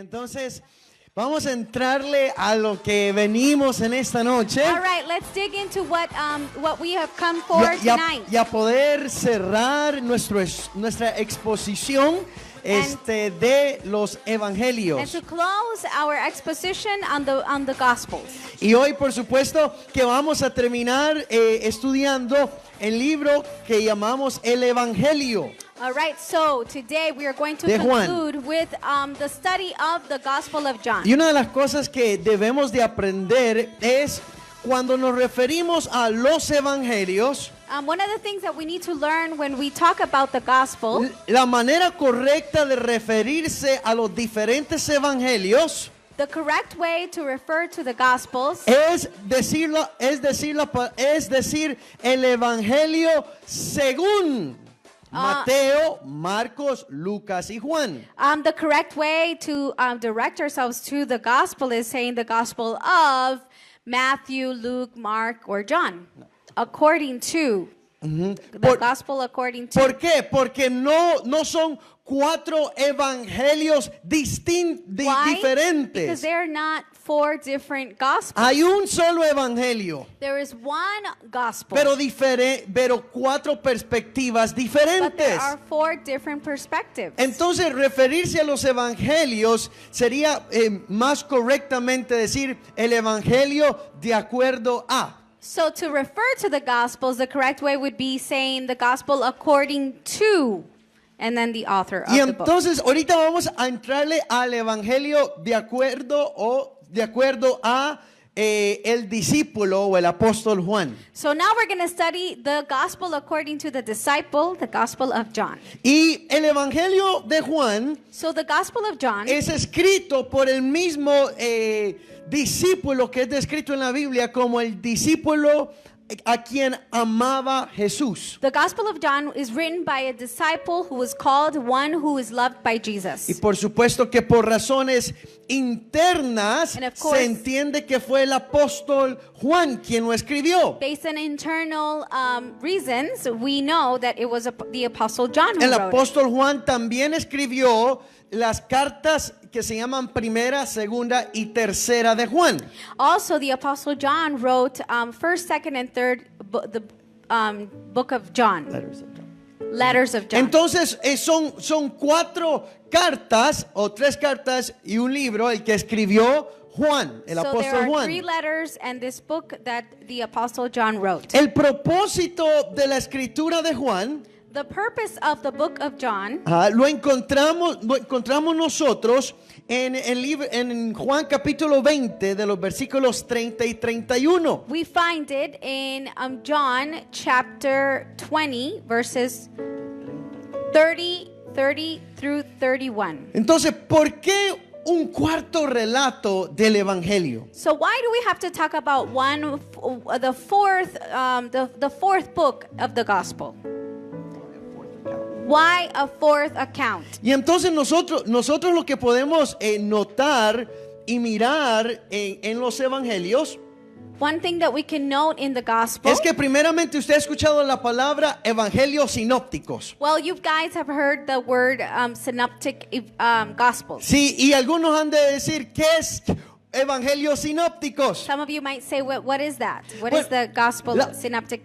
entonces vamos a entrarle a lo que venimos en esta noche. All right, let's dig into what we have come for tonight. Y a poder cerrar nuestra exposición de los evangelios. And to close our exposition on the Gospels. Y hoy, por supuesto, que vamos a terminar estudiando el libro que llamamos el Evangelio. All right, so today we are going to De Juan. conclude with the study of the Gospel of John. Y una de las cosas que debemos de aprender es cuando nos referimos a los evangelios, One of the things that we need to learn when we talk about the Gospel, la manera correcta de referirse a los diferentes evangelios the correct way to refer to the Gospels es decir el evangelio según Mateo, Marcos, Lucas y Juan. the correct way to direct ourselves to the Gospel is saying the Gospel of Matthew, Luke, Mark, or John. According to the Gospel according to. ¿Por qué? Porque no son cuatro evangelios Why? Because diferentes. they're not four different Gospels. Hay un solo evangelio, There is one Gospel, pero cuatro perspectivas but there diferentes. are four different perspectives. Entonces, referirse a los evangelios sería más correctamente decir el evangelio de acuerdo a. So to refer to the Gospels, the correct way would be saying the Gospel according to, and then the author of Y the book. entonces, ahorita vamos a entrarle al evangelio de acuerdo a el discípulo o el apóstol Juan. So now we're going to study the Gospel according to the disciple, the Gospel of John. Y el evangelio de Juan So the Gospel of John es escrito por el mismo discípulo que es descrito en la Biblia como el discípulo a quien amaba Jesús. The Gospel of John is written by a disciple who was called one who is loved by Y Jesus. por supuesto que por razones internas And of course- se entiende que fue el apóstol Juan quien lo escribió. Based on internal reasons, we know that it was the Apostle John who El wrote it. apóstol Juan también escribió las cartas que se llaman primera, segunda y tercera de Juan. Also, the Apostle John wrote first, second, and third the book of John. Letters of John. Entonces son cuatro cartas o tres cartas y un libro el que escribió Juan, el So there apóstol are Juan. 3 letters and this book that the Apostle John wrote. El propósito de la escritura de Juan The purpose of the book of John lo encontramos nosotros en Juan capítulo 20 de los versículos 30 y 31. we find it in John chapter 20 verses 30 through 31. Entonces, ¿por qué un cuarto relato del evangelio? So why do we have to talk about the fourth book of the gospel? Why a fourth account? Y entonces nosotros lo que podemos notar y mirar en los evangelios One thing that we can note in the gospel. es que primeramente usted ha escuchado la palabra evangelios sinópticos. Well, you guys have heard the word synoptic gospels. Sí, y algunos han de decir, ¿qué es evangelios sinópticos? Some of you might say, what is that? What Well, is the gospel, la- synoptic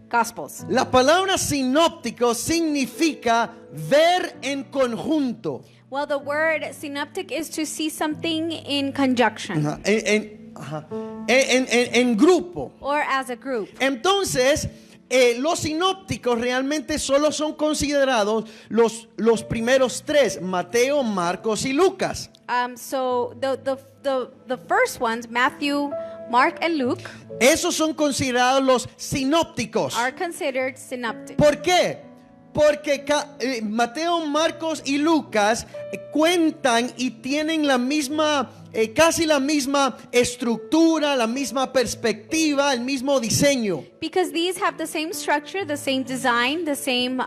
gospels? La palabra sinóptico significa ver en conjunto. Well, the word synoptic is to see something in conjunction Ajá, en grupo. or as a group. Entonces, los sinópticos realmente solo son considerados los primeros tres, Mateo, Marcos y Lucas. So the first ones, Matthew, Mark, and Luke, Esos son considerados los sinópticos. are considered synoptic. ¿Por qué? Porque Mateo, Marcos y Lucas cuentan y tienen la misma, casi la misma estructura, la misma perspectiva, el mismo diseño. Because these have the same structure, the same design, the same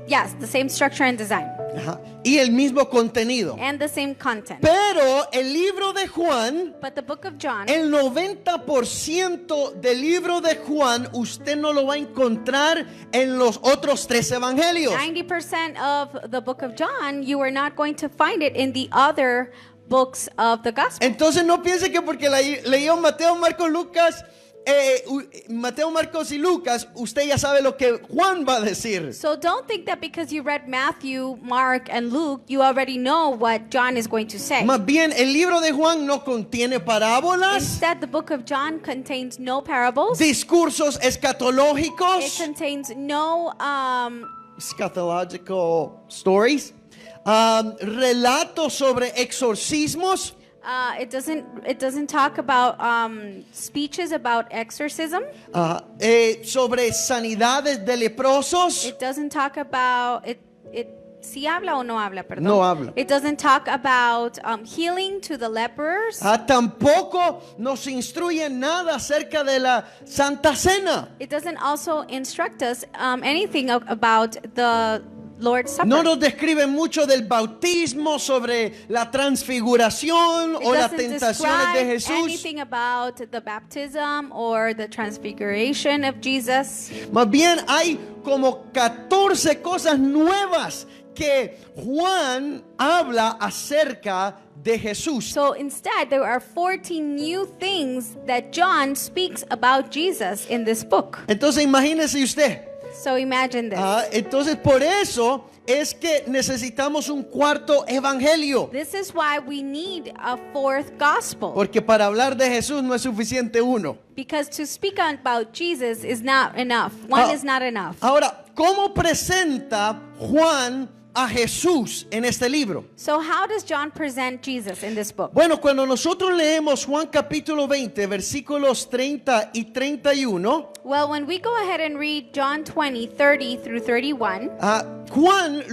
Yes, the same structure and design. Ajá. Y el mismo contenido. And the same content. Pero el libro de Juan, But the book of John, el 90% del libro de Juan, usted no lo va a encontrar en los otros 3 evangelios. 90% of the book of John, you are not going to find it in the other books of the gospel. Entonces no piense que porque leyó Mateo, Marcos, Lucas, Mateo, Marcos y Lucas, usted ya sabe lo que Juan va a decir. So don't think that because you read Matthew, Mark, and Luke, you already know what John is going to say. Más bien, el libro de Juan no contiene parábolas, Instead, the book of John contains no parables. discursos It escatológicos, contains no eschatological stories, relatos sobre exorcismos, it doesn't talk about speeches about exorcism. sobre sanidades de leprosos. It doesn't talk about it. ¿Sí habla o no habla? Perdón. No habla. It doesn't talk about healing to the lepers. Tampoco nos instruye nada acerca de la Santa Cena. It doesn't also instruct us anything about the Lord's Supper. No nos describe mucho del bautismo, sobre la transfiguración It o las doesn't tentaciones de describe Jesús. anything about the baptism or the transfiguration of Jesus. Más bien hay como 14 cosas nuevas que Juan habla acerca de Jesús. So instead, there are 14 new things that John speaks about Jesus in this book. Entonces imagínese usted. So imagine this. Entonces por eso es que necesitamos un cuarto evangelio. This is why we need a fourth gospel. Porque para hablar de Jesús no es suficiente uno. Because to speak about Jesus is not enough. One is not enough. Ahora, ¿cómo presenta Juan a Jesús en este libro? So how does John present Jesus in this book? Bueno, cuando nosotros leemos Juan capítulo 20, versículos 30 y 31, Well, when we go ahead and read John 20, 30 through 31, Juan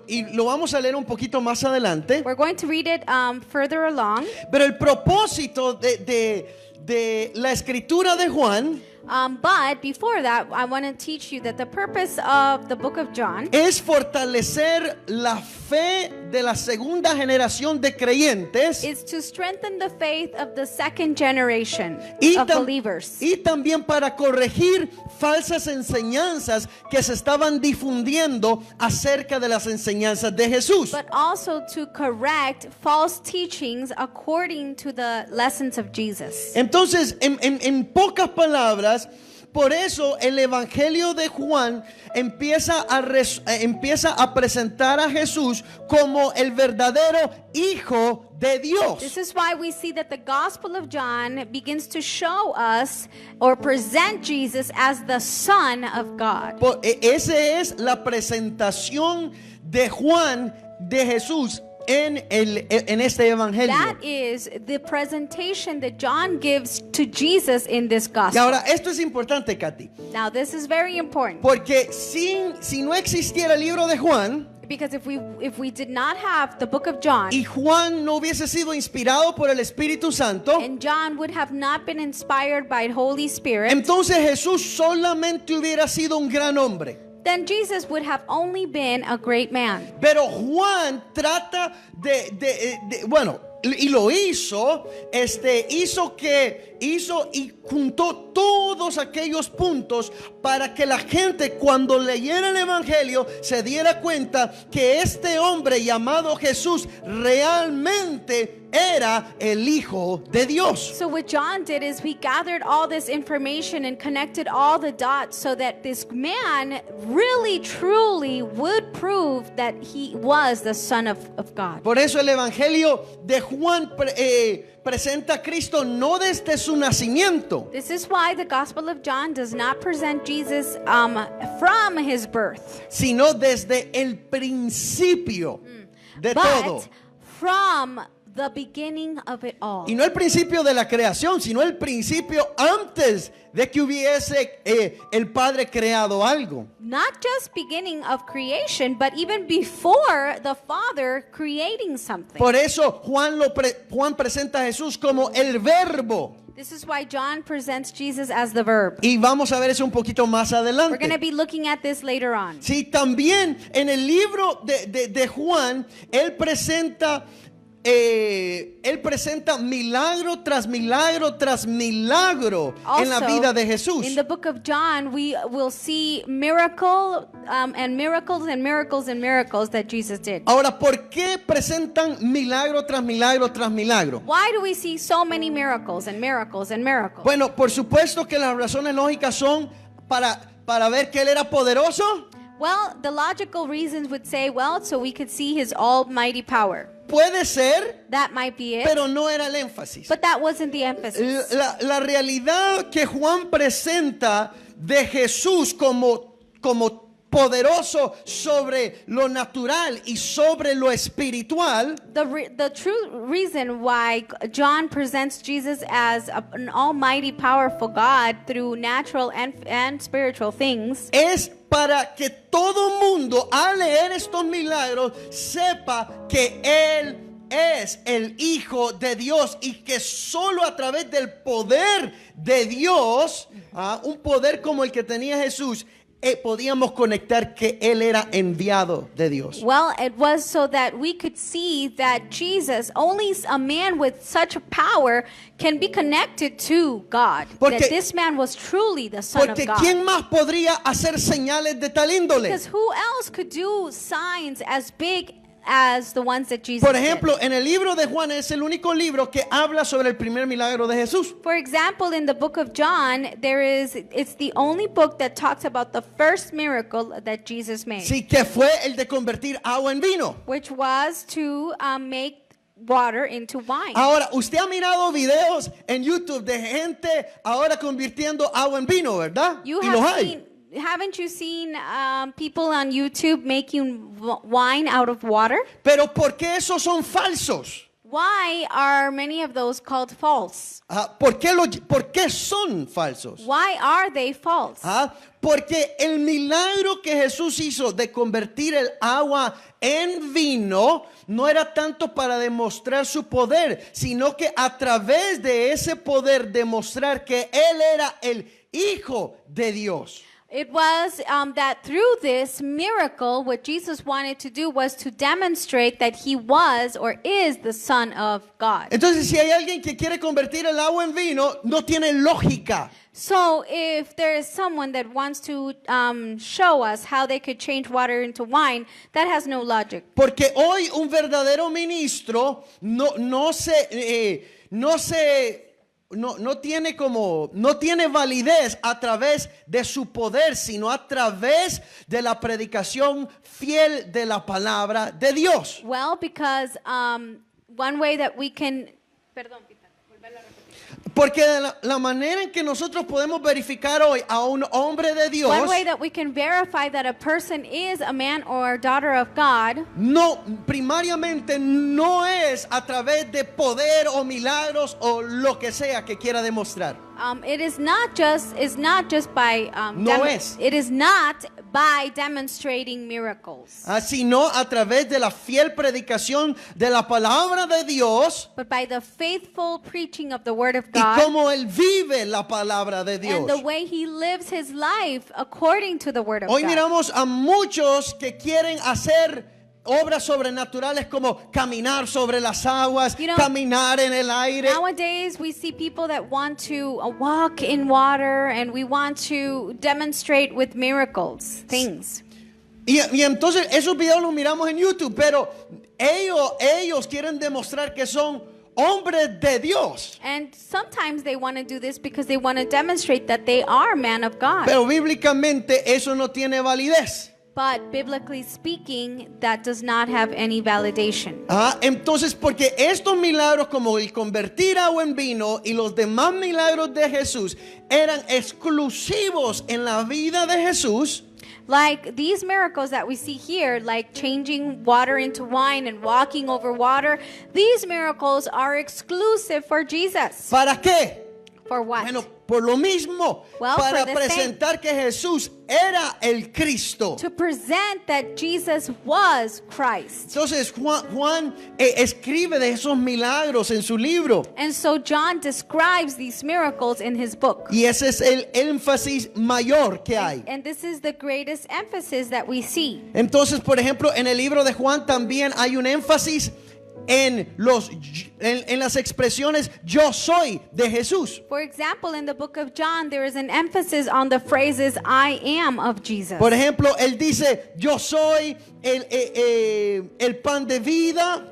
y lo vamos a leer un poquito más adelante, we're going to read it further along. pero el propósito de la escritura de Juan But before that, I want to teach you that the purpose of the book of John es fortalecer la fe de la segunda generación de creyentes is to strengthen the faith of the second generation y, of believers. y también para corregir falsas enseñanzas que se estaban difundiendo acerca de las enseñanzas de Jesús. But also to correct false teachings according to the lessons of Jesus. Entonces, en pocas palabras, por eso el Evangelio de Juan empieza a presentar a Jesús como el verdadero Hijo de Dios. This is why we see that the Gospel of John begins to show us or present Jesus as the Son of God. Esa es la presentación de Juan de Jesús en este evangelio. That is the presentation that John gives to Jesus in this Y gospel. ahora esto es importante, Katy, Now this is very important porque si no existiera el libro de Juan because if we did not have the book of John y Juan no hubiese sido inspirado por el Espíritu Santo, and John would have not been inspired by the Holy Spirit, entonces Jesús solamente hubiera sido un gran hombre. then Jesus would have only been a great man. Pero Juan trata bueno, y lo hizo y juntó todos aquellos puntos para que la gente cuando leyera el evangelio se diera cuenta que este hombre llamado Jesús realmente era el Hijo de Dios. So what John did is he gathered all this information and connected all the dots so that this man really truly would prove that he was the Son of God. Por eso el evangelio de Juan presenta a Cristo no desde su nacimiento, This is why the Gospel of John does not present Jesus from his birth, sino desde el principio de todo. but from the beginning of it all. Y no el principio de la creación, sino el principio antes de que hubiese el Padre creado algo. Not just beginning of creation, but even before the Father creating something. Por eso Juan presenta a Jesús como el Verbo. This is why John presents Jesus as the verb. Y vamos a ver eso un poquito más We're going to adelante. be looking at this later on. Sí, también en el libro de Juan, él presenta milagro tras milagro tras milagro en la vida de Jesús. In the book of John, we will see miracle and miracles and miracles and miracles that Jesus did. Ahora, ¿por qué presentan milagro tras milagro tras milagro? Why do we see so many miracles and miracles and miracles? Bueno, por supuesto que las razones lógicas son para ver que él era poderoso. Well, the logical reasons would say, well, so we could see his almighty power. Puede ser, That might be it. pero no era el énfasis. But that wasn't the emphasis. La realidad que Juan presenta de Jesús como poderoso sobre lo natural y sobre lo espiritual The true reason why John presents Jesus as an almighty, powerful God through natural and spiritual things es para que todo mundo al leer estos milagros sepa que Él es el Hijo de Dios y que solo a través del poder de Dios, un poder como el que tenía Jesús, podíamos conectar que Él era enviado de Dios. Well, it was so that we could see that Jesus, only a man with such power, can be connected to God. Porque- that this man was truly the Son of Porque God. ¿quién más podría hacer señales de tal índole? Because who else could do signs as big as the ones that Jesus Por did? ejemplo, en el libro de Juan es el único libro que habla sobre el primer milagro de Jesús. For example, in the book of John, it's the only book that talks about the first miracle that Jesus made, Sí, que fue el de convertir agua en vino. which was to make water into wine. Ahora, usted ha mirado videos en YouTube de gente ahora convirtiendo agua en vino, ¿verdad? You Y los have hay. seen, haven't you seen people on YouTube making wine out of water? Pero ¿por qué esos son falsos? Why are many of those called false? ¿Por qué son falsos? Why are they false? Porque el milagro que Jesús hizo de convertir el agua en vino no era tanto para demostrar su poder, sino que a través de ese poder demostrar que Él era el Hijo de Dios. It was that through this miracle, what Jesus wanted to do was to demonstrate that he was or is the Son of God. Entonces, si hay alguien que quiere convertir el agua en vino, no tiene lógica. So if there is someone that wants to show us how they could change water into wine, that has no logic. Porque hoy un verdadero ministro no tiene validez a través de su poder, sino a través de la predicación fiel de la palabra de Dios. Well, because one way that we can... Perdón, Pita, volverlo a repetir. Porque la manera en que nosotros podemos verificar hoy a un hombre de Dios, One way that we can verify that a person is a man or a daughter of God primariamente no es a través de poder o milagros o lo que sea que quiera demostrar. it is not just by it is not by demonstrating miracles, Sino a través de la fiel predicación de la palabra de Dios but by the faithful preaching of the word of y God cómo él vive la palabra de Dios. and the way he lives his life according to the word of Hoy God. miramos a muchos que quieren hacer obras sobrenaturales como caminar sobre las aguas, You know, caminar en el aire. Nowadays, we see people that want to walk in water, and we want to demonstrate with miracles things. Y entonces esos videos los miramos en YouTube, pero ellos quieren demostrar que son hombres de Dios. And sometimes they want to do this because they want to demonstrate that they are man of God. Pero bíblicamente eso no tiene validez. But biblically speaking, that does not have any validation. Entonces, porque estos milagros como el convertir agua en vino y los demás milagros de Jesús eran exclusivos en la vida de Jesús, Like these miracles that we see here, like changing water into wine and walking over water, these miracles are exclusive for Jesus. ¿para qué? For what? Bueno, por lo mismo, Well, para for the presentar que Jesús era el Cristo. To present that Jesus was Christ. Entonces Juan escribe de esos milagros en su libro. And so John describes these miracles in his book. Y ese es el énfasis mayor que hay. And this is the greatest emphasis that we see. Entonces, por ejemplo, en el libro de Juan también hay un énfasis en las expresiones yo soy de Jesús. For example, in the book of John, there is an emphasis on the phrases I am of Jesus. Por ejemplo, él dice yo soy el pan de vida.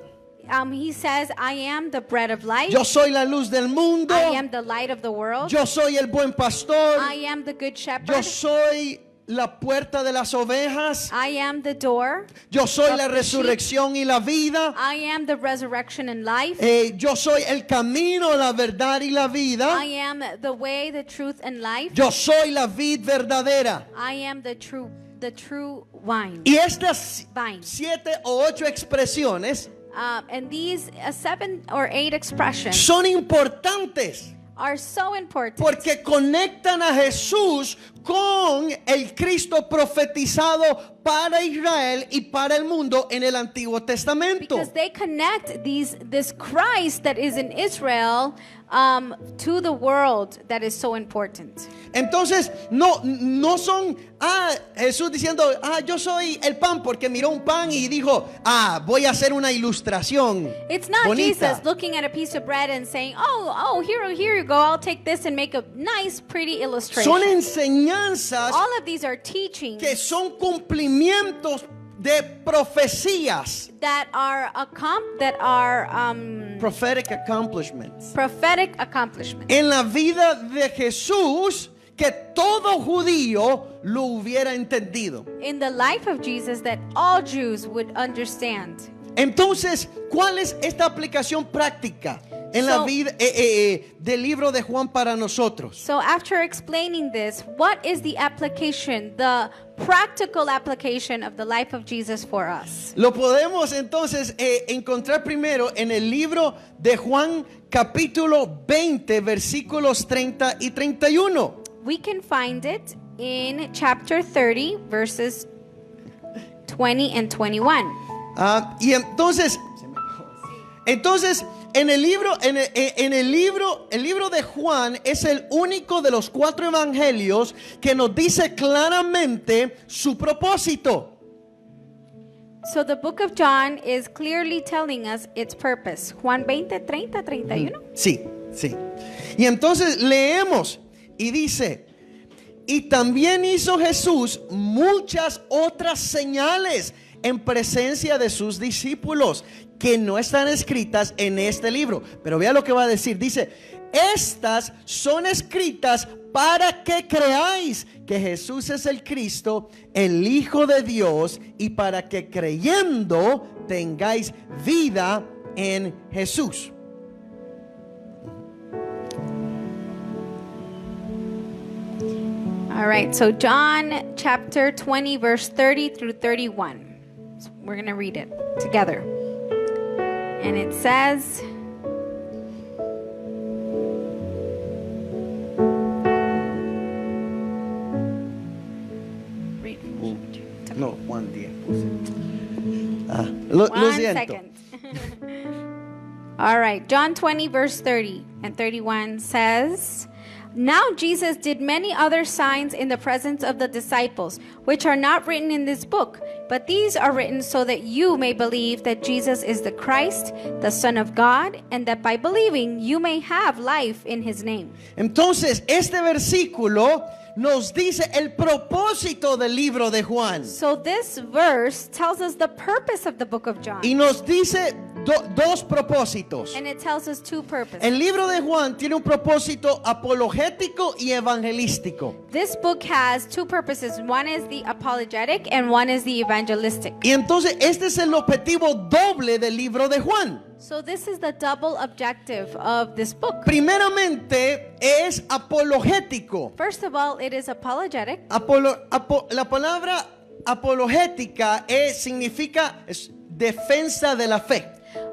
He says, I am the bread of life. Yo soy la luz del mundo. I am the light of the world. Yo soy el buen pastor. I am the good shepherd. Yo soy la puerta de las ovejas. I am the door. Yo soy of la the sheep. resurrección y la vida. I am the resurrection and life. Yo soy el camino, la verdad y la vida. I am the way, the truth, and life. Yo soy la vid verdadera. I am the true wine. Y estas Vine. 7 o 8 expresiones And these 7 or 8 expressions son importantes are so important porque conectan a Jesús con el Cristo profetizado para Israel y para el mundo en el Antiguo Testamento. because they connect this Christ that is in Israel to the world that is so important. Entonces no son Jesús diciendo yo soy el pan porque miró un pan y dijo voy a hacer una ilustración It's not bonita. Jesus looking at a piece of bread and saying, oh, here you go, I'll take this and make a nice, pretty illustration. Son enseñanzas All of these are teachings que son cumplimientos de profecías. that are Prophetic accomplishments. prophetic accomplishments En la vida de Jesús que todo judío lo hubiera entendido. in the life of Jesus that all Jews would understand. Entonces, ¿cuál es esta aplicación práctica en la So- vida del libro de Juan para nosotros? So after explaining this, what is the application, the practical application of the life of Jesus for us? Lo podemos entonces encontrar primero en el libro de Juan capítulo 20 versículos 30 y 31. We can find it in chapter 30, verses 20 and 21. Y entonces en el libro de Juan es el único de los 4 evangelios que nos dice claramente su propósito. So the book of John is clearly telling us its purpose. Juan 20, 30, 31. Sí. Y entonces leemos y dice, y también hizo Jesús muchas otras señales en presencia de sus discípulos que no están escritas en este libro. Pero vea lo que va a decir. Dice, estas son escritas para que creáis que Jesús es el Cristo, el Hijo de Dios, y para que creyendo tengáis vida en Jesús. All right, so John chapter 20, verse 30 through 31. So we're going to read it together. And it says, No, Juan 10 puse. Lo one siento. second. All right, John 20, verse 30 and 31 says, Now Jesus did many other signs in the presence of the disciples, which are not written in this book, but these are written so that you may believe that Jesus is the Christ, the Son of God, and that by believing you may have life in his name. Entonces, este versículo nos dice el propósito del libro de Juan. So this verse tells us the purpose of the book of John. Y nos dice dos propósitos. And it tells us 2 purposes. El libro de Juan tiene un propósito apologético y evangelístico. This book has 2 purposes. One is the apologetic and one is the evangelistic. Y entonces este es el objetivo doble del libro de Juan. So this is the double objective of this book. Primeramente es apologético. First of all, it is apologetic. La palabra apologética significa defensa de la fe.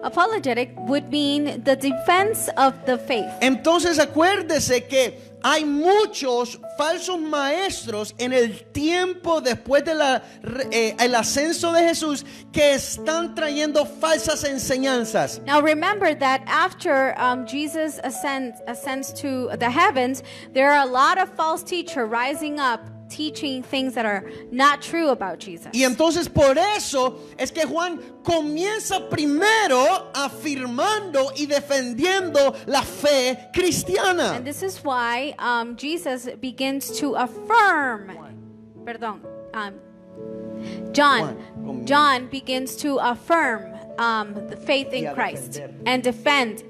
Apologetic would mean the defense of the faith. Entonces acuérdese que hay muchos falsos maestros en el tiempo después de el ascenso de Jesús que están trayendo falsas enseñanzas. Now remember that after Jesus ascends to the heavens, there are a lot of false teachers rising up teaching things that are not true about Jesus. Y entonces por eso es que Juan comienza primero afirmando y defendiendo la fe cristiana. And this is why Jesus begins to affirm, John begins to affirm the faith in Christ and defend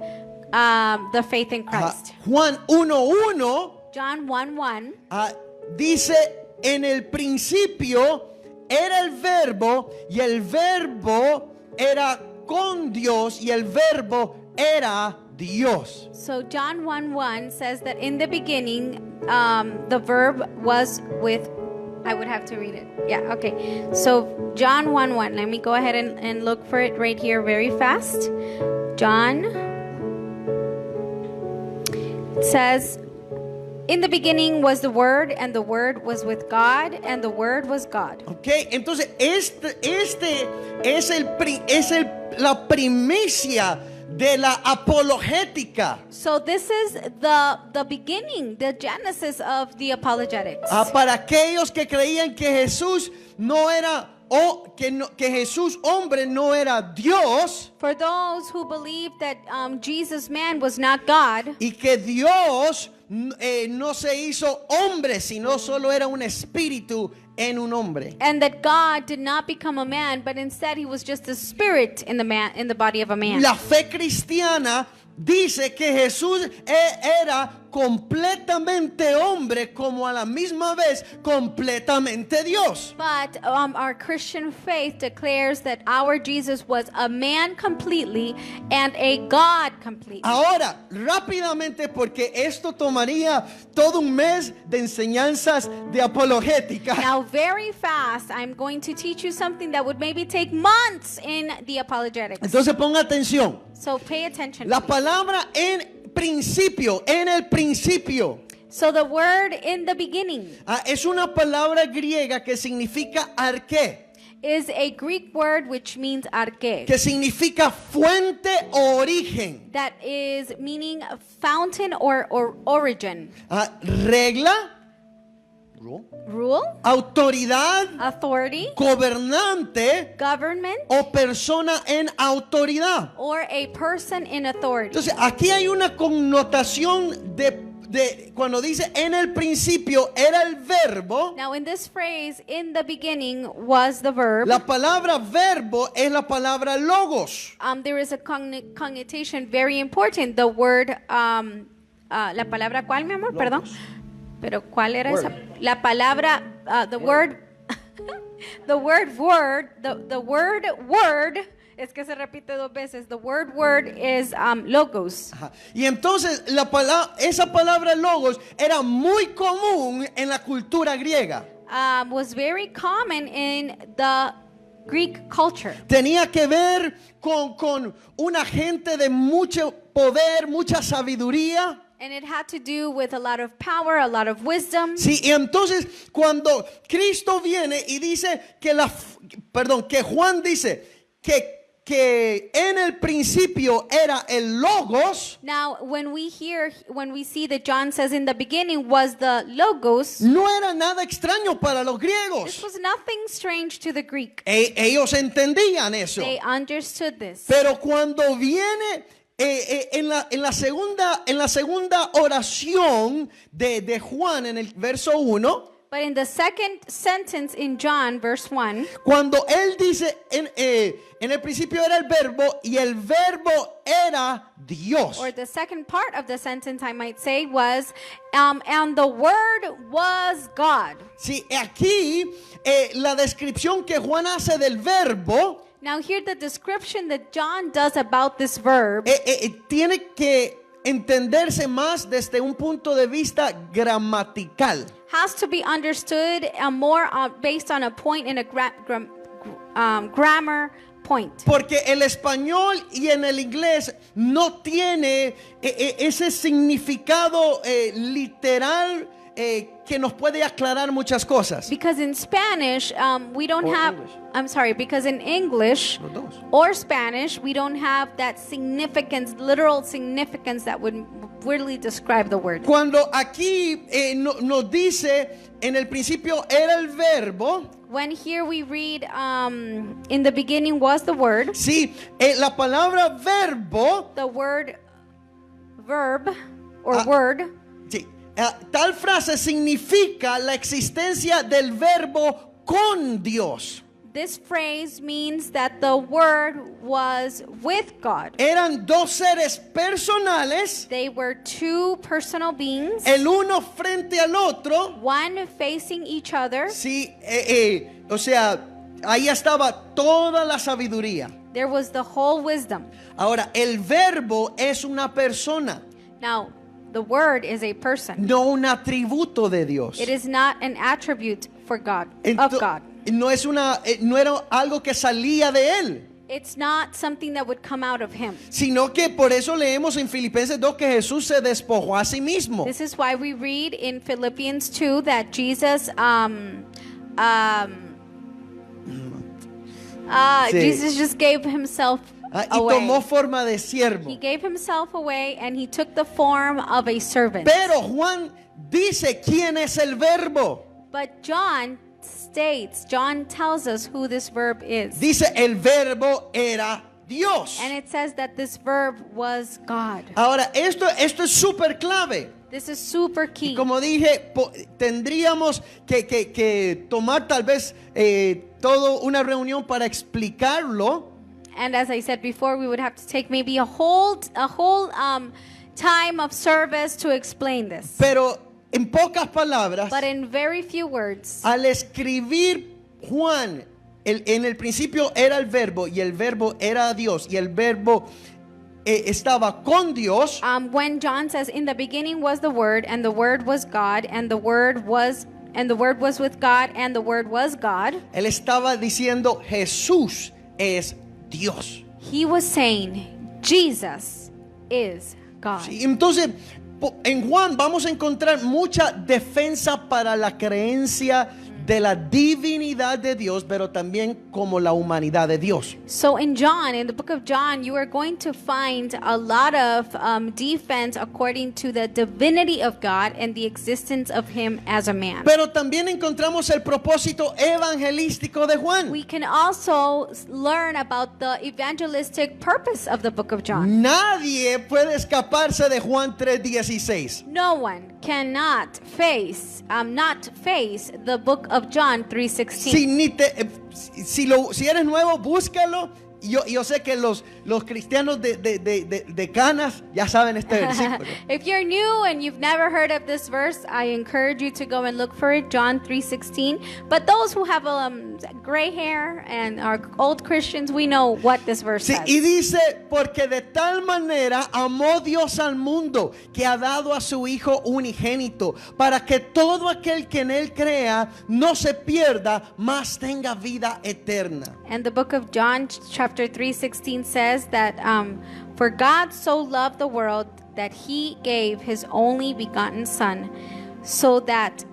the faith in Christ. Juan 1:1 John 1:1 dice, en el principio era el verbo y el verbo era con Dios y el verbo era Dios. So John 1:1 says that in the beginning the verb was with, I would have to read it. Yeah, okay. So John 1:1, let me go ahead and look for it right here very fast. John says, in the beginning was the Word, and the Word was with God, and the Word was God. Okay, entonces este es la primicia de la apologética. So this is the beginning, the genesis of the apologetics. Para aquellos que creían que Jesús no era que Jesús hombre no era Dios, For those who believe that Jesus man was not God, y que Dios no se hizo hombre, sino solo era un espíritu en un hombre. and that God did not become a man, but instead he was just a spirit in the body of a man. La fe cristiana dice que Jesús era completamente hombre, como a la misma vez completamente Dios. But our Christian faith declares that our Jesus was a man completely and a God completely. Ahora, rápidamente, porque esto tomaría todo un mes de enseñanzas de apologética. Now, very fast, I'm going to teach you something that would maybe take months in the apologetics. Entonces ponga atención. So pay attention. La palabra en principio, en el principio, So the word in the beginning es una palabra griega que significa arqué, is a Greek word which means arche, que significa fuente o origen. that is meaning fountain or origin. Regla, Rule, autoridad, authority, gobernante government, o persona en autoridad. or a person in authority. Entonces, aquí hay una connotación de cuando dice en el principio era el verbo. Now, in this phrase, in the beginning was the verb. La palabra verbo es la palabra logos. There is a connotation very important. The word, la palabra cuál, mi amor, perdón. Pero cuál era Word. esa? La palabra, the word, the word word, the word word. Es que se repite dos veces. The word is logos. Ajá. Y entonces esa palabra logos era muy común en la cultura griega. Was very common in the Greek culture. Tenía que ver con una gente de mucho poder, mucha sabiduría. And it had to do with a lot of power, a lot of wisdom. Sí, y entonces cuando Cristo viene y dice que Juan dice que en el principio era el logos. Now, when we see that John says in the beginning was the logos, No era nada extraño para los this griegos. was nothing strange to the Greek. Ellos entendían eso. They understood this. Pero cuando viene en la segunda oración de Juan en el verso 1, But in the second sentence in John, verse 1, cuando él dice en el principio era el verbo y el verbo era Dios. or the second part of the sentence, I might say, was, and the Word was God. Sí, aquí la descripción que Juan hace del verbo Now, here the description that John does about this verb tiene que entenderse más desde un punto de vista gramatical. has to be understood more based on a point in a grammar point. Porque el español y en el inglés no tiene ese significado literal que nos puede aclarar muchas cosas. Because in Spanish, we don't Or have, English. I'm sorry, because in English Los dos. or Spanish, we don't have that significance, literal significance that would really describe the word. Cuando aquí nos dice, en el principio era el verbo, When here we read, in the beginning was the word, sí, la palabra verbo, the word verb or Ah. word, sí, tal frase significa la existencia del verbo con Dios. this phrase means that the word was with God. Eran dos seres personales, They were two personal beings, el uno frente al otro. one facing each other. Sí, o sea, ahí estaba toda la sabiduría. There was the whole wisdom. Ahora, el verbo es una persona, Now, the word is a person. no un atributo de Dios. It is not an attribute for God, Ento- of God. no era algo que salía de él, It's not something that would come out of him. sino que por eso leemos en Filipenses 2 que Jesús se despojó a sí mismo. This is why we read in Philippians 2 that Jesus Sí. Jesus just gave himself Y away. tomó forma de siervo. He gave himself away and he took the form of a servant. Pero Juan dice quién es el verbo. But John tells us who this verb is. Dice el verbo era Dios. And it says that this verb was God. Ahora, esto es súper clave. This is super key. Como dije, tendríamos que tomar tal vez toda una reunión para explicarlo. And as I said before, we would have to take maybe a whole time of service to explain this. Pero en pocas palabras, But in very few words, al escribir Juan, en el principio era el verbo y el verbo era Dios y el verbo estaba con Dios. when John says, "In the beginning was the Word, and the Word was God, and the Word was with God, and the Word was God," Él estaba diciendo Jesús es Dios. he was saying, Jesus is God. Sí, entonces, en Juan vamos a encontrar mucha defensa para la creencia de la divinidad de Dios, pero también como la humanidad de Dios. So in the book of John, you are going to find a lot of defense according to the divinity of God and the existence of Him as a man. Pero también encontramos el propósito evangelístico de Juan. We can also learn about the evangelistic purpose of the book of John. Nadie puede escaparse de Juan 3:16. No one cannot not face the book of John 3:16. Si eres nuevo, búscalo. Yo sé que los cristianos de canas ya saben este versículo. If you're new and you've never heard of this verse, I encourage you to go and look for it, John 3:16. But those who have gray hair and are old Christians, we know what this verse Sí, says. y dice, porque de tal manera amó Dios al mundo que ha dado a su Hijo unigénito, para que todo aquel que en él crea no se pierda, mas tenga vida eterna. And the book of John, chapter 3:16 says that for God so loved the world that He gave His only begotten Son, so that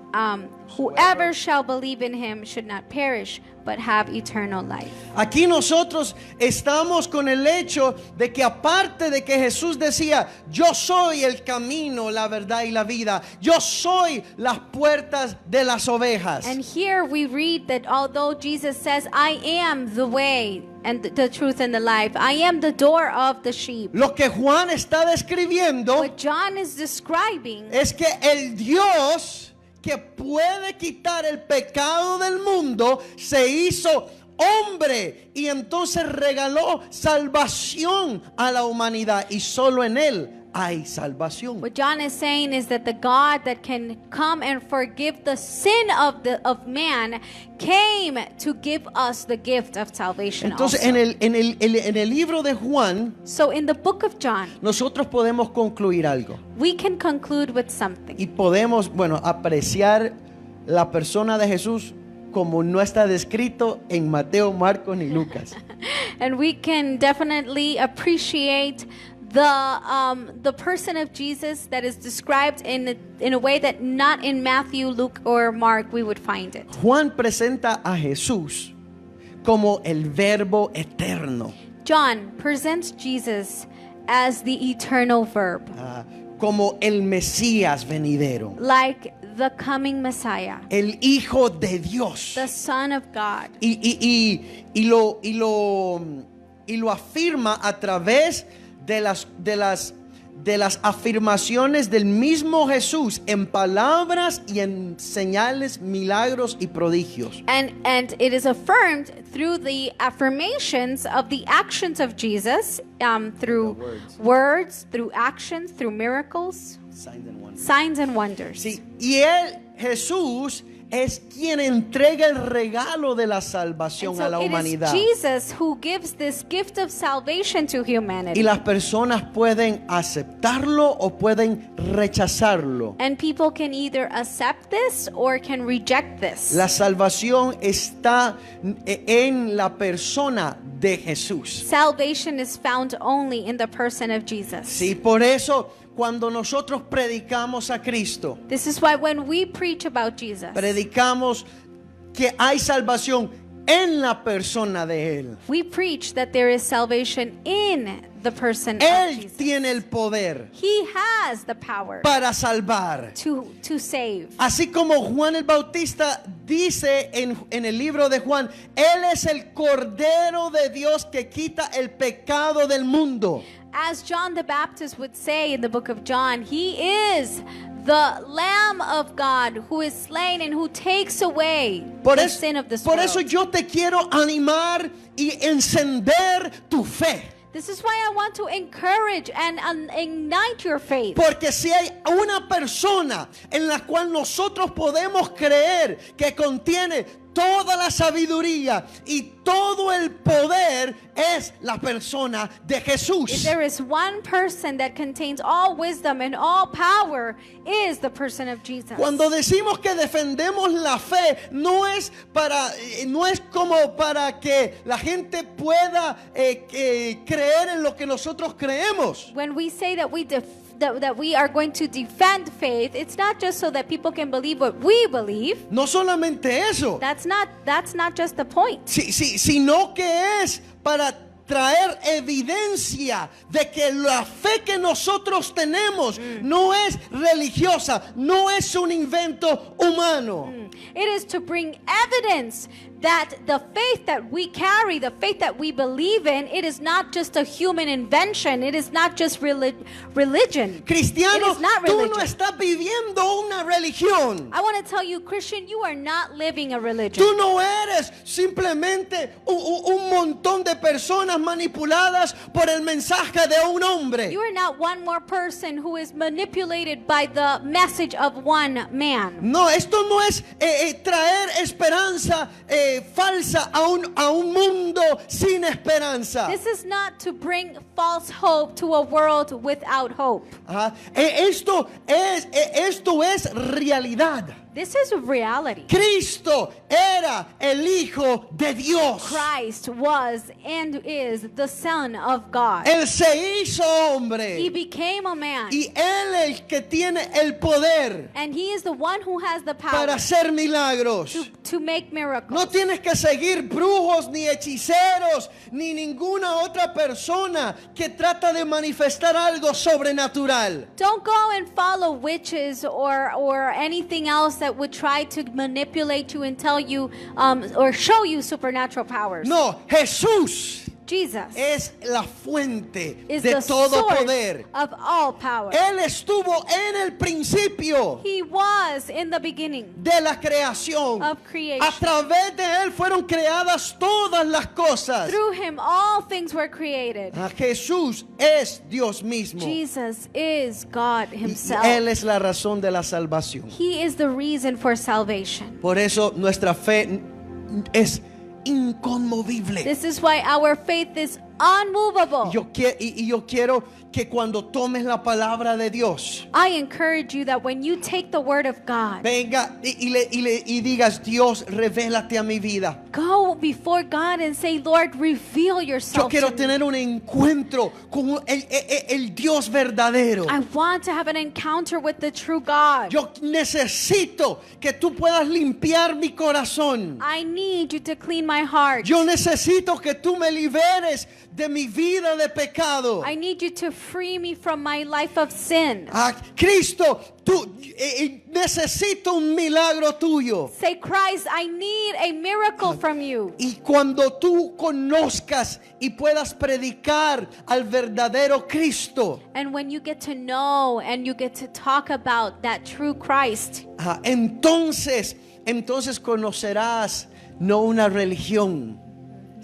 whoever shall believe in Him should not perish, but have eternal life. Aquí nosotros estamos con el hecho de que aparte de que Jesús decía, yo soy el camino, la verdad y la vida, yo soy las puertas de las ovejas. And here we read that although Jesus says, I am the way and the truth and the life, I am the door of the sheep. Lo que Juan está describiendo What John is describing es que el Dios que puede quitar el pecado del mundo se hizo hombre y entonces regaló salvación a la humanidad y solo en él hay salvación. What John is saying is that the God that can come and forgive the sin of man came to give us the gift of salvation. Entonces also. en el libro de Juan So in the book of John, nosotros podemos concluir algo we can conclude with something. y podemos, apreciar la persona de Jesús como no está descrito en Mateo, Marcos ni Lucas. And we can definitely appreciate the person of Jesus that is described in a way that not in Matthew, Luke, or Mark we would find it. Juan presenta a Jesús como el Verbo eterno, John presents Jesus as the eternal verb, como el Mesías venidero, like the coming Messiah, el Hijo de Dios. the Son of God. Y lo afirma a través de las afirmaciones del mismo Jesús en palabras y en señales, milagros y prodigios. And it is affirmed through the affirmations of the actions of Jesus, through words, through actions, through miracles, signs and wonders. Sí, y Jesús, es quien entrega el regalo de la salvación a la humanidad. It is Jesus who gives this gift of salvation to humanity. Y las personas pueden aceptarlo o pueden rechazarlo. And people can either accept this or can reject this. La salvación está en la persona de Jesús. Salvation is found only in the person of Jesus. Sí, por eso cuando nosotros predicamos a Cristo, This is why when we preach about Jesus, predicamos que hay salvación en la persona de Él. we preach that there is salvation in the person of Él Jesus. tiene el poder He has the power para salvar. to save. Así como Juan el Bautista dice en el libro de Juan, Él es el Cordero de Dios que quita el pecado del mundo. As John the Baptist would say in the book of John, he is the Lamb of God who is slain and who takes away the sin of this Por world. eso yo te quiero animar y encender tu fe. This is why I want to encourage and ignite your faith. Porque si hay una persona en la cual nosotros podemos creer que contiene toda la sabiduría y todo el poder, es la persona de If Jesús. there is one person that contains all wisdom and all power, is the person of Jesus. Cuando decimos que defendemos la fe, no es como para que la gente pueda creer en lo que nosotros creemos. When we say that that we are going to defend faith, it's not just so that people can believe what we believe. No solamente eso, That's not just the point. sino que es para traer evidencia de que la fe que nosotros tenemos no es religiosa, no es un invento humano. It is to bring evidence that the faith that we carry, the faith that we believe in, it is not just a human invention. It is not just religion. Cristiano, It is not tú no religion. estás viviendo una religión. I want to tell you, Christian, you are not living a religion. Tú no eres simplemente un montón de personas manipuladas por el mensaje de un hombre. You are not one more person who is manipulated by the message of one man. No, esto no es traer esperanza falsa a un mundo sin esperanza. This is not to bring false hope to a world without hope. Ajá. Esto es realidad. This is reality. Cristo era el Hijo de Dios. Christ was and is the Son of God. Él se hizo He hombre became a man. y Él es el que tiene el poder And he is the one who has the power para hacer milagros. to make miracles. No tienes que seguir brujos, ni hechiceros, ni ninguna otra persona que trata de manifestar algo sobrenatural. Don't go and follow witches or anything else that would try to manipulate you and tell you or show you supernatural powers. No, Jesús Jesus es la fuente is de the todo source poder. of all power. Él estuvo en el principio He was in the beginning de la creación. of creation. A través de Él fueron creadas todas las cosas. Through him all things were created. Jesús es Dios mismo. Jesus is God Y himself. Él es la razón de la salvación. He is the reason for salvation. Por eso nuestra fe es inconmovible. This is why our faith is unmovable. Yo quiero que cuando tomes la palabra de Dios, I encourage you that when you take the word of God, venga y digas, Dios, revélate a mi vida. go before God and say, Lord, reveal Yo yourself quiero to me. tener un encuentro con el Dios verdadero. I want to have an encounter with the true God. Yo necesito que tú puedas limpiar mi corazón. I need you to clean my heart. Yo necesito que tú me liberes de mi vida de pecado. I need you to free me from my life of sin. Cristo, necesito un milagro tuyo. Say, Christ, I need a miracle from you. Y cuando tú conozcas y puedas predicar al verdadero Cristo, And when you get to know and you get to talk about that true Christ, entonces conocerás no una religión,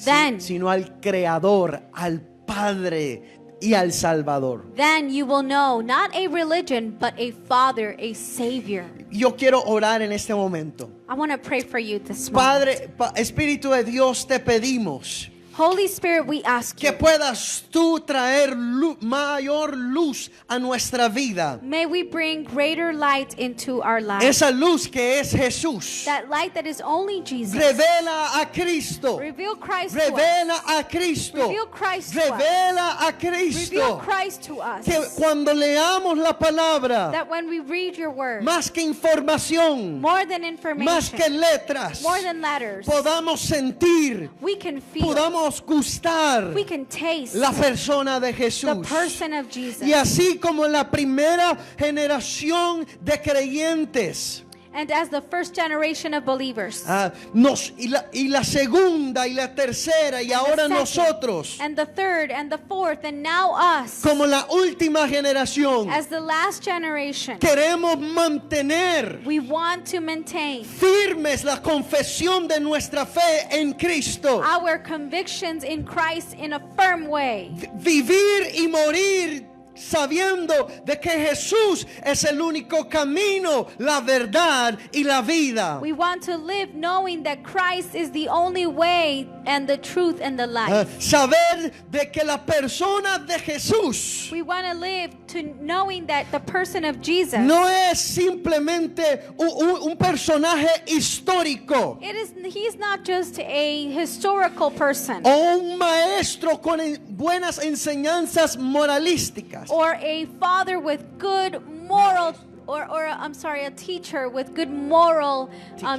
then sino al Creador, al Padre y al Salvador. you will know not a religion, but a Father, a Savior. Yo quiero orar en este momento. I want to pray for you this morning. Padre, Espíritu de Dios, te pedimos Holy Spirit, we ask que you, puedas tú traer mayor luz a nuestra vida. may we bring greater light into our lives. Esa luz que es Jesús. That light that is only Jesus. Revela a Cristo. Reveal Christ to us. Revela a Cristo. Reveal Christ to us. Revela a Reveal Cristo. Christ to us. Que cuando leamos la palabra, That when we read your word, más que información, more than más information, que letras, more than letters, podamos sentir, we can feel, podamos gustar we can taste la persona de the Jesús. person of Jesus. Y así como en la primera generación de creyentes, And as the first generation of believers, y la segunda y la tercera y ahora the second, nosotros, and the third and the fourth, and now us, como la última generación, as the last generation, queremos mantener we want to maintain firmes la confesión de nuestra fe en Cristo. our convictions in Christ in a firm way. Vivir y morir sabiendo de que Jesús es el único camino, la verdad y la vida. We want to live knowing that Christ is the only way and the truth and the life. Saber de que la persona de Jesús We want to live to knowing that the person of Jesus, no es simplemente un personaje histórico he's not just a historical person o un maestro con buenas enseñanzas moralísticas. or a father with good moral a teacher with good moral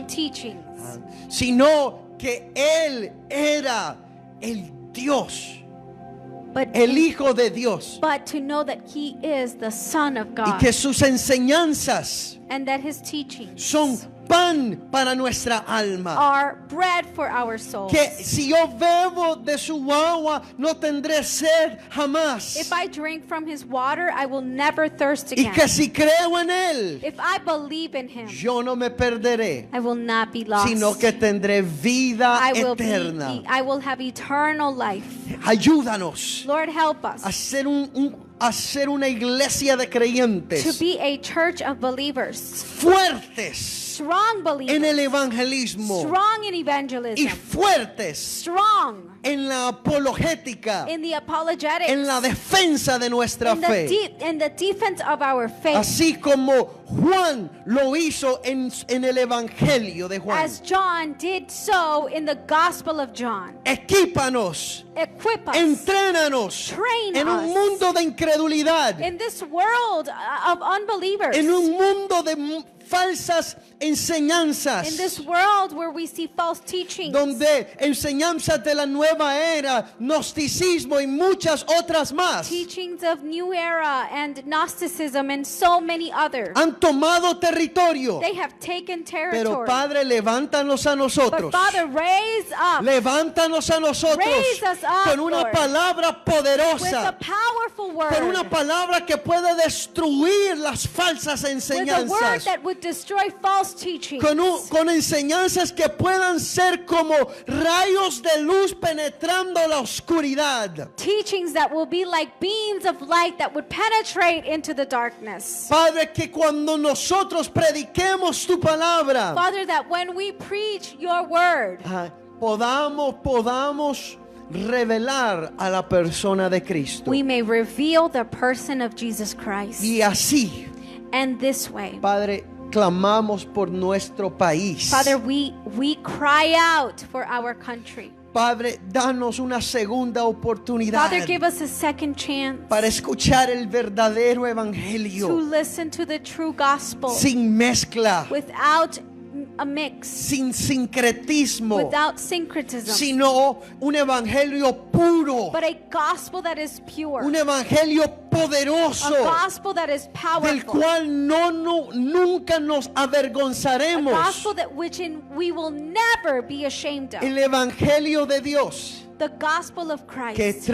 teachings. Sino que Él era el Dios, But el Hijo de Dios, but to know that he is the Son of y God que sus enseñanzas and that his teachings son pan para nuestra alma. are bread for our souls. Que si yo bebo de su agua no tendré sed jamás. If I drink from his water, I will never thirst Y again. que si creo en Él, If I believe in him, yo no me perderé, I will not be lost. sino que tendré vida I eterna. will have eternal life. Ayúdanos Lord, help us a ser una iglesia de to creyentes be a church of believers, fuertes strong en believers, el evangelismo strong in y evangelism, fuertes strong en la apologética, in the apologetics, en la defensa de nuestra fe. in the defense of our faith. Así como Juan lo hizo en el evangelio de Juan. As John did so in the Gospel of John. Equípanos, Equip us entrénanos Train en un us. mundo de incredulidad, in this world of unbelievers. en un mundo de falsas enseñanzas, In this world where we see false teachings. donde enseñanzas de la nueva era, gnosticismo y muchas otras más Teachings of New Era and Gnosticism and so many others. han tomado territorio. They have taken Pero territory. Padre, levántanos a But nosotros. Father, raise up Levántanos a nosotros Raise us up, con una Lord, palabra with a poderosa, powerful word. con una palabra que puede destruir las falsas With a word enseñanzas, that would destroy false teachings. con enseñanzas que puedan ser como rayos de luz penetrando la oscuridad. Teachings that will be like beams of light that would penetrate into the darkness. Padre, que cuando nosotros prediquemos tu palabra, Father, that when we preach your word, podamos revelar a la persona de Cristo. we may reveal the person of Jesus Christ. Y así, And this way, Padre, clamamos por nuestro país. Father, we cry out for our country. Padre, danos una segunda oportunidad Father, give us a second chance para escuchar el verdadero to evangelio listen to the true gospel sin mezcla, without a mix, sin sincretismo, without syncretism, sino un evangelio puro, but a gospel that is pure, un evangelio a poderoso, gospel that is del powerful, cual nunca nos a avergonzaremos. gospel that we will never be ashamed of. El evangelio de Dios The gospel of que Christ,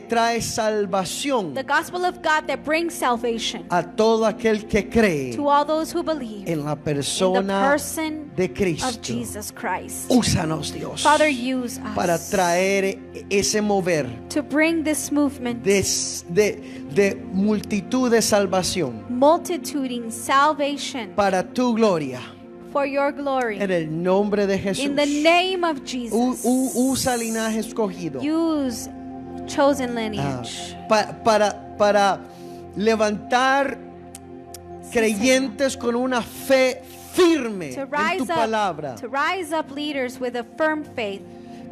trae salvación the gospel of God that brings salvation a todo aquel que cree to all those who believe en la in the persona person de of Cristo. Jesus Christ. Úsanos, Dios, Father, use para us traer ese mover to bring this movement, de multitud de salvación multituding salvation para tu gloria. for your glory. En el nombre de Jesús. In the name of Jesus, Usa linaje escogido. use chosen Ah, lineage para levantar creyentes con una fe firme to en tu palabra, to rise up leaders with a firm faith,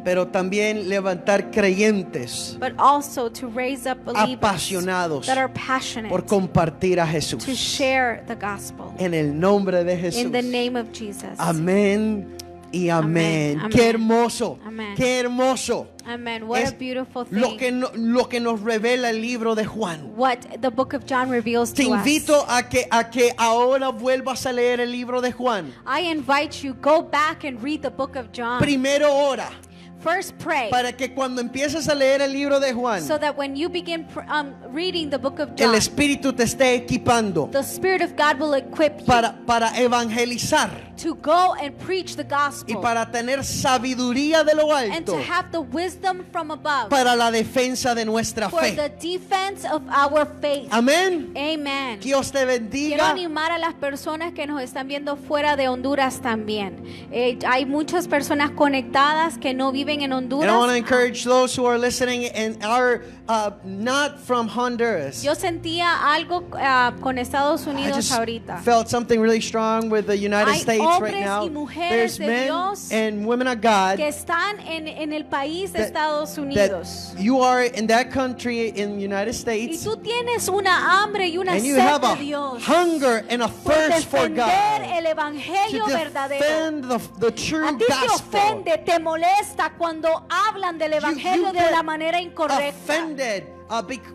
pero también levantar creyentes but also to raise up believers apasionados that are passionate por compartir a to Jesús. share the gospel. En el nombre de Jesús. In the name of Jesus. Amén y amén. Amén, Qué amén. hermoso. Amén. Qué hermoso. Amen. What Es a beautiful thing. lo que nos revela el libro de Juan. What the book of John reveals Te to us. invito a que ahora vuelvas a leer el libro de Juan. I invite you, go back and read the book of John. Primero ora, First pray, para que cuando empieces a leer el libro de Juan, so that when you begin reading the book of el John, Espíritu te esté equipando the Spirit of God will equip you para evangelizar to go and preach the y gospel para tener sabiduría de lo and to alto have the wisdom from above para la defensa de nuestra for fe. the defense of our faith. Amén. Amen. Dios te Quiero bendiga. animar a las personas que nos están viendo fuera de Honduras también. Hay muchas personas conectadas que no viven en And I want to Honduras. encourage those who are listening and are not from Honduras. Yo sentía algo con Estados I Unidos just ahorita. felt something really strong with the United Hay States hombres right now. y mujeres There's de men Dios and women of God Que están en el país de that, Estados Unidos. that you are in that country in the United Y States, tú tienes una hambre y una and you sed have de a Dios hunger and a por thirst for defender God, el evangelio to verdadero. defend the true A ti te gospel. ofende, te molesta cuando hablan del evangelio de get la manera incorrecta. offended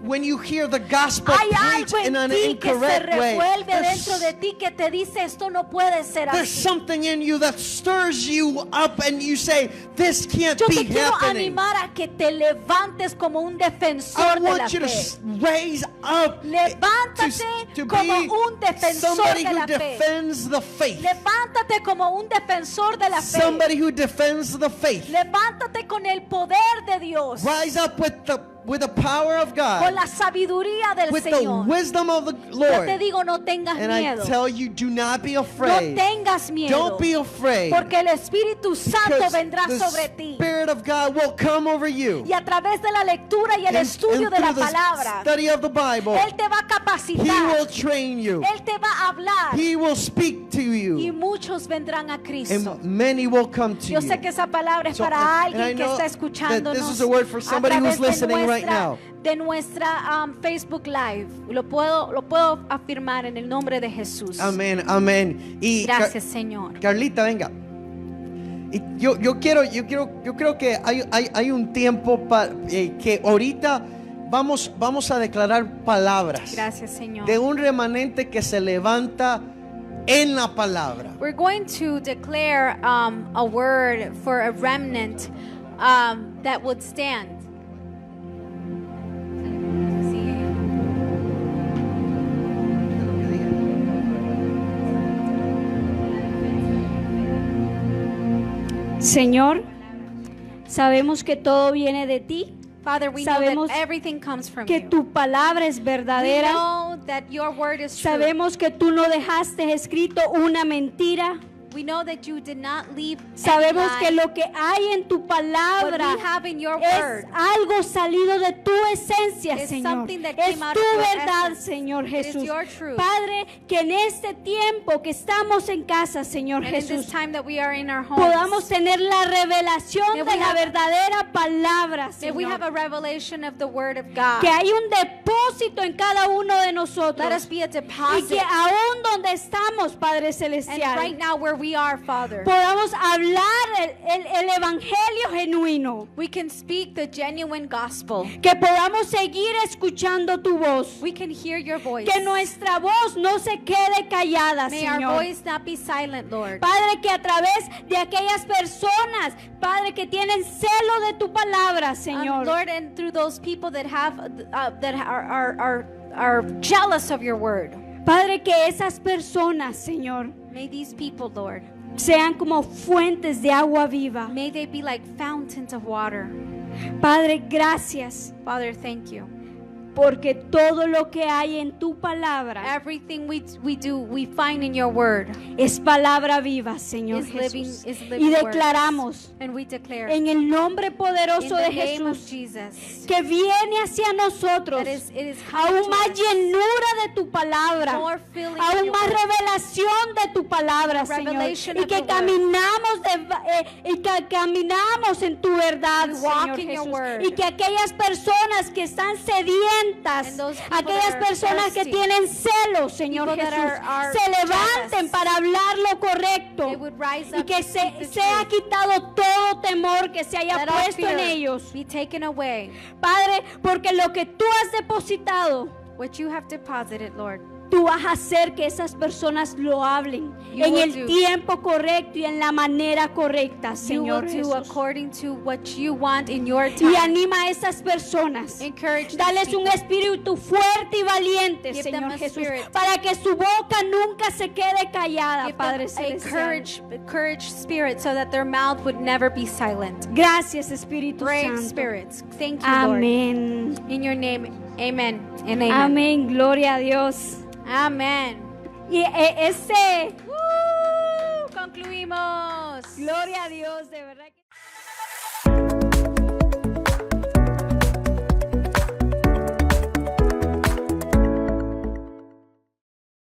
when you hear the gospel Hay preached algo in an en ti que se incorrect way. revuelve There's- dentro de ti que te dice esto no puede ser There's así. something in you that stirs you up and you say, this can't Yo be te quiero happening. animar a que te levantes como un I defensor de la want you to fe. raise up Levántate to como be un defensor somebody de who la fe. defends the faith. Levántate como un defensor de la fe. Somebody who defends the faith. Levántate con el poder de Dios. Rise up with the power of Con God, la sabiduría del with the Señor. wisdom of the Yo te Lord. digo, no tengas And I miedo. tell you, do not be No afraid. tengas miedo. Don't be afraid. Porque el Espíritu Santo Because vendrá the sobre ti. Spirit of God will come over you. Y a través de la lectura y el And estudio de la through the palabra, study of the Bible, Él te va a He capacitar. will train you. Él te va a hablar. He will speak to Y you. muchos vendrán a Cristo. And many will come to Yo you. sé que esa palabra es So, para and I alguien que know está that escuchándonos this is a word for a somebody través who's listening right now. de nuestra Facebook Live. Lo puedo afirmar en el nombre de Jesús. Amén, amén. Y Gracias, Señor. Carlita, venga. Y yo creo que hay un tiempo que ahorita vamos a declarar palabras Gracias, Señor. de un remanente que se levanta en la palabra. We're going to declare a word for a remnant that would stand. Señor, sabemos que todo viene de ti, Father, we know Sabemos that everything comes from que you. tu palabra es We verdadera. know that your word is true. Sabemos que tú no dejaste escrito una mentira. We know that you did not leave Sabemos any que lie. lo que hay en tu What palabra we have in your es word algo salido de tu esencia, is Señor. something that Es came out tu of your verdad, essence. Señor It is Jesús. your truth. Padre, que en este tiempo que estamos en casa, Señor And in this Jesús, time that we are in our homes, podamos tener la revelación May de we la have- verdadera palabra, may we have Señor. a revelation of the word of God. Que hay un depósito en cada uno de Let nosotros. us be a Y que deposit. aún donde estamos, Padre And Celestial, right now where we are, Father, podamos hablar el evangelio genuino. we can speak the genuine gospel. Que podamos seguir escuchando tu voz. We can hear your voice. Que nuestra voz no se quede callada, May our Señor. voice not be silent, Lord. Padre, que a través de aquellas personas, Padre, que tienen celo de tu palabra, Señor. Lord, and through those people that have that are jealous of your word, Padre, que esas personas, Señor, may these people, Lord, sean como fuentes de agua viva. may they be like fountains of water. Padre, gracias, Father, thank you. porque todo lo que hay en tu palabra Everything we do, we find in your word, es palabra viva, Señor is living, Jesús. is Y living word. declaramos And we declare en el nombre in poderoso the de name of Jesús Jesus que viene hacia nosotros that it is coming aún to más us, llenura de tu palabra, more filling of aún your más word, revelación de tu palabra, Señor, revelation y of que your word. caminamos en tu verdad, We walk Señor in your Jesús, word. y que aquellas personas que están sedientas, And those people aquellas that are personas que thirsty, tienen celos, Señor people that Jesús, are se levanten jealous, para hablar lo correcto they would rise y up que to speak the sea truth. quitado todo temor que se haya Let all puesto en fear ellos. be taken away. Padre, porque lo que tú has depositado, What you have deposited, Lord, tú vas a hacer que esas personas lo hablen You en will el do. tiempo correcto y en la manera correcta, you will Señor do Jesús. according to what you want in your Y time. anima a esas personas. Encourage these Dales un people. espíritu fuerte y valiente, Give them Señor a Jesús, spirit. para que su boca nunca se quede callada, Give Padre them a Celestial. courage spirit so that their mouth would never be silent. Gracias, Espíritu Brave Santo. spirits. Thank you, Lord. Amén. In your name, amen and amen. Amén. Gloria a Dios. Amen. Y Concluimos. gloria a Dios, de verdad.